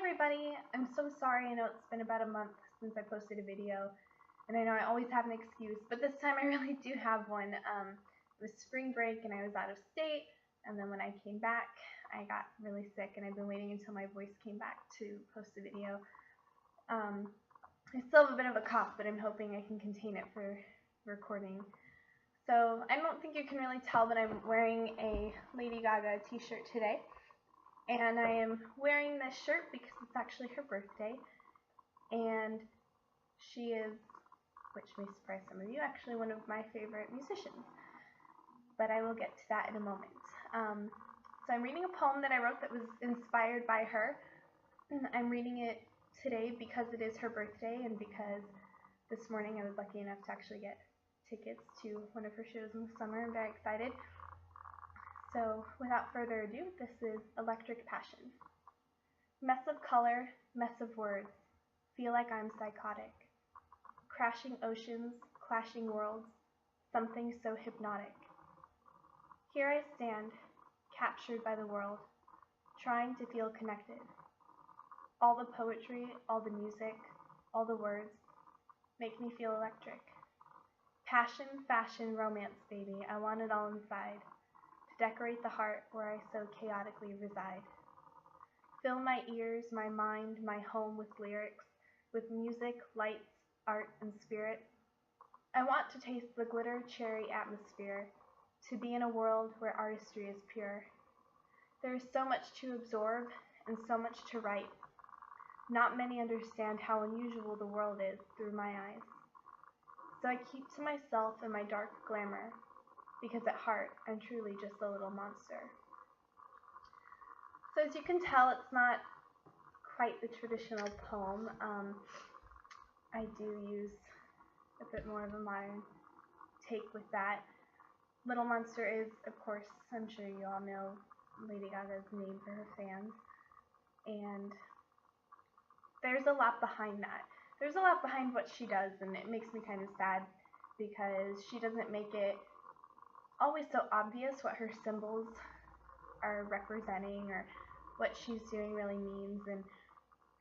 everybody, I'm so sorry. I know it's been about a month since I posted a video, and I know I always have an excuse, but this time I really do have one. It was spring break and I was out of state, and then when I came back, I got really sick, and I've been waiting until my voice came back to post a video. I still have a bit of a cough, but I'm hoping I can contain it for recording. So I don't think you can really tell, but I'm wearing a Lady Gaga t-shirt today. And I am wearing this shirt because it's actually her birthday, and she is, which may surprise some of you, actually one of my favorite musicians. But I will get to that in a moment. So I'm reading a poem that I wrote that was inspired by her. I'm reading it today because it is her birthday, and because this morning I was lucky enough to actually get tickets to one of her shows in the summer. I'm very excited. So, without further ado, this is Electric Passion. Mess of color, mess of words, feel like I'm psychotic. Crashing oceans, clashing worlds, something so hypnotic. Here I stand, captured by the world, trying to feel connected. All the poetry, all the music, all the words, make me feel electric. Passion, fashion, romance, baby, I want it all inside. Decorate the heart where I so chaotically reside. Fill my ears, my mind, my home with lyrics, with music, lights, art, and spirit. I want to taste the glitter cherry atmosphere, to be in a world where artistry is pure. There is so much to absorb and so much to write. Not many understand how unusual the world is through my eyes. So I keep to myself and my dark glamour, because at heart, I'm truly just a little monster. So as you can tell, it's not quite the traditional poem. I do use a bit more of a modern take with that. Little Monster is, of course, I'm sure you all know, Lady Gaga's name for her fans. And there's a lot behind that. There's a lot behind what she does, and it makes me kind of sad because she doesn't make it always so obvious what her symbols are representing or what she's doing really means. And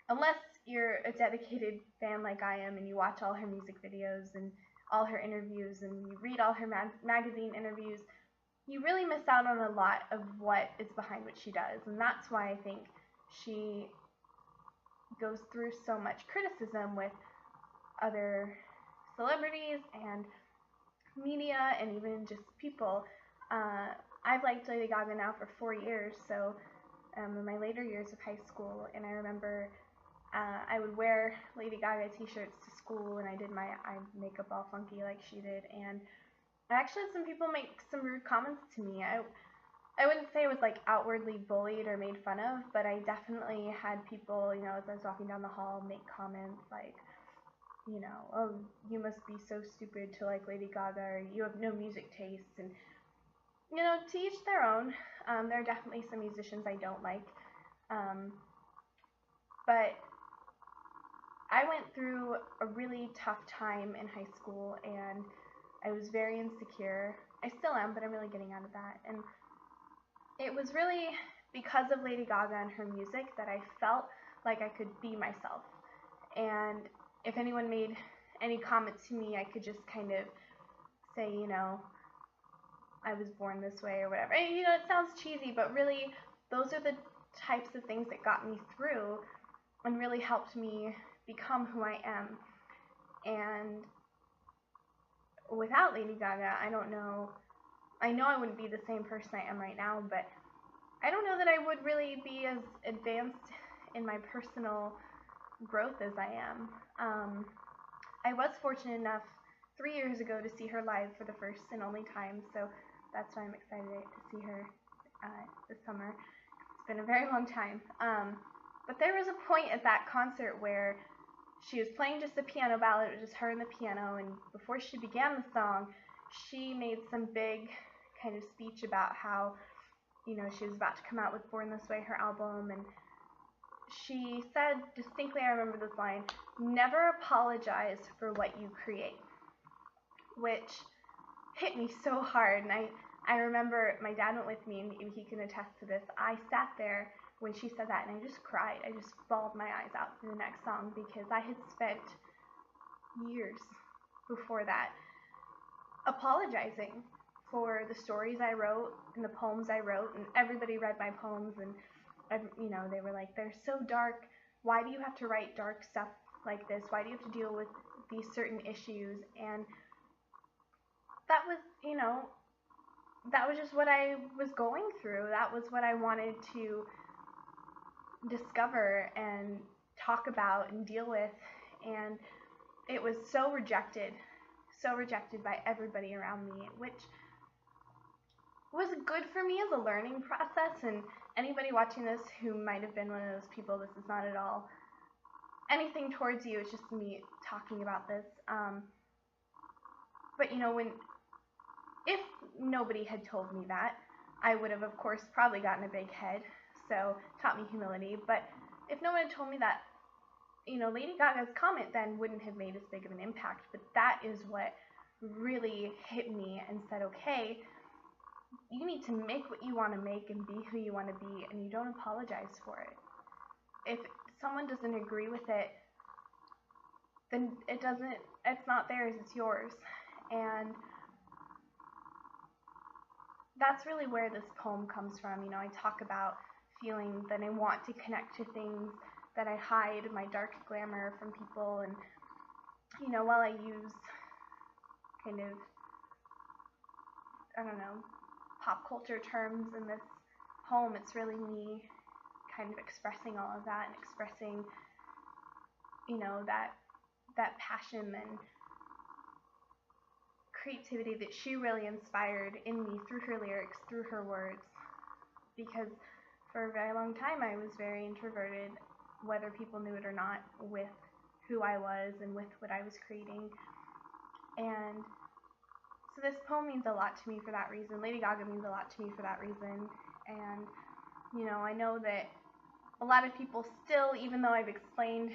unless you're a dedicated fan like I am and you watch all her music videos and all her interviews and you read all her magazine interviews, you really miss out on a lot of what is behind what she does. And that's why I think she goes through so much criticism with other celebrities and media and even just people. I've liked Lady Gaga now for 4 years, so in my later years of high school, and I remember I would wear Lady Gaga t-shirts to school, and I did my eye makeup all funky like she did, and I actually had some people make some rude comments to me. I wouldn't say it was like outwardly bullied or made fun of, but I definitely had people, you know, as I was walking down the hall, make comments like, you know, oh, you must be so stupid to like Lady Gaga, or you have no music taste. And, you know, to each their own. There are definitely some musicians I don't like. But I went through a really tough time in high school, and I was very insecure. I still am, but I'm really getting out of that. And it was really because of Lady Gaga and her music that I felt like I could be myself. And if anyone made any comment to me, I could just kind of say, you know, I was born this way or whatever. And, you know, it sounds cheesy, but really those are the types of things that got me through and really helped me become who I am. And without Lady Gaga, I don't know, I know I wouldn't be the same person I am right now, but I don't know that I would really be as advanced in my personal growth as I am. I was fortunate enough 3 years ago to see her live for the first and only time, so that's why I'm excited to see her this summer. It's been a very long time. But there was a point at that concert where she was playing just a piano ballad. It was just her and the piano, and before she began the song, she made some big kind of speech about how, you know, she was about to come out with Born This Way, her album, and she said distinctly, I remember this line, "Never apologize for what you create," which hit me so hard. And I remember my dad went with me, and he can attest to this. I sat there when she said that, and I just cried. I just bawled my eyes out for the next song because I had spent years before that apologizing for the stories I wrote and the poems I wrote, and everybody read my poems, and they were like, they're so dark. Why do you have to write dark stuff like this? Why do you have to deal with these certain issues? And that was, that was just what I was going through. That was what I wanted to discover and talk about and deal with. And it was so rejected by everybody around me, which was good for me as a learning process. And anybody watching this who might have been one of those people, this is not at all anything towards you. It's just me talking about this. But if nobody had told me that, I would have, of course, probably gotten a big head. So taught me humility. But if no one had told me that, Lady Gaga's comment then wouldn't have made as big of an impact. But that is what really hit me and said, okay, you need to make what you want to make and be who you want to be, and you don't apologize for it. If someone doesn't agree with it, then it's not theirs, it's yours. And that's really where this poem comes from. I talk about feeling that I want to connect to things, that I hide my dark glamour from people, and while I use kind of, pop culture terms in this poem, it's really me kind of expressing all of that and expressing, that passion and creativity that she really inspired in me through her lyrics, through her words. Because for a very long time I was very introverted, whether people knew it or not, with who I was and with what I was creating. And so this poem means a lot to me for that reason. Lady Gaga means a lot to me for that reason. And, I know that a lot of people still, even though I've explained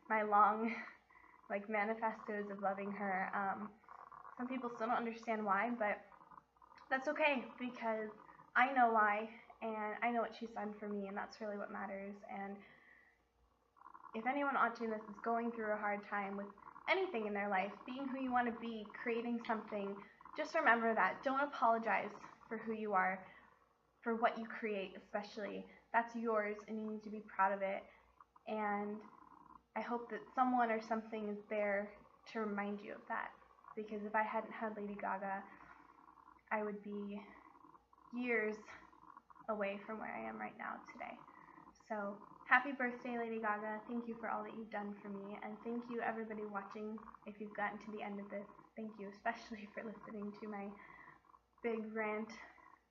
my long, manifestos of loving her, some people still don't understand why, but that's okay, because I know why, and I know what she's done for me, and that's really what matters. And if anyone watching this is going through a hard time with anything in their life, being who you want to be, creating something, just remember that. Don't apologize for who you are, for what you create especially. That's yours, and you need to be proud of it. And I hope that someone or something is there to remind you of that. Because if I hadn't had Lady Gaga, I would be years away from where I am right now today. So happy birthday, Lady Gaga. Thank you for all that you've done for me. And thank you, everybody watching, if you've gotten to the end of this. Thank you especially for listening to my big rant,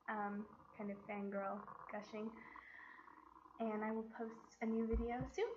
kind of fangirl gushing. And I will post a new video soon.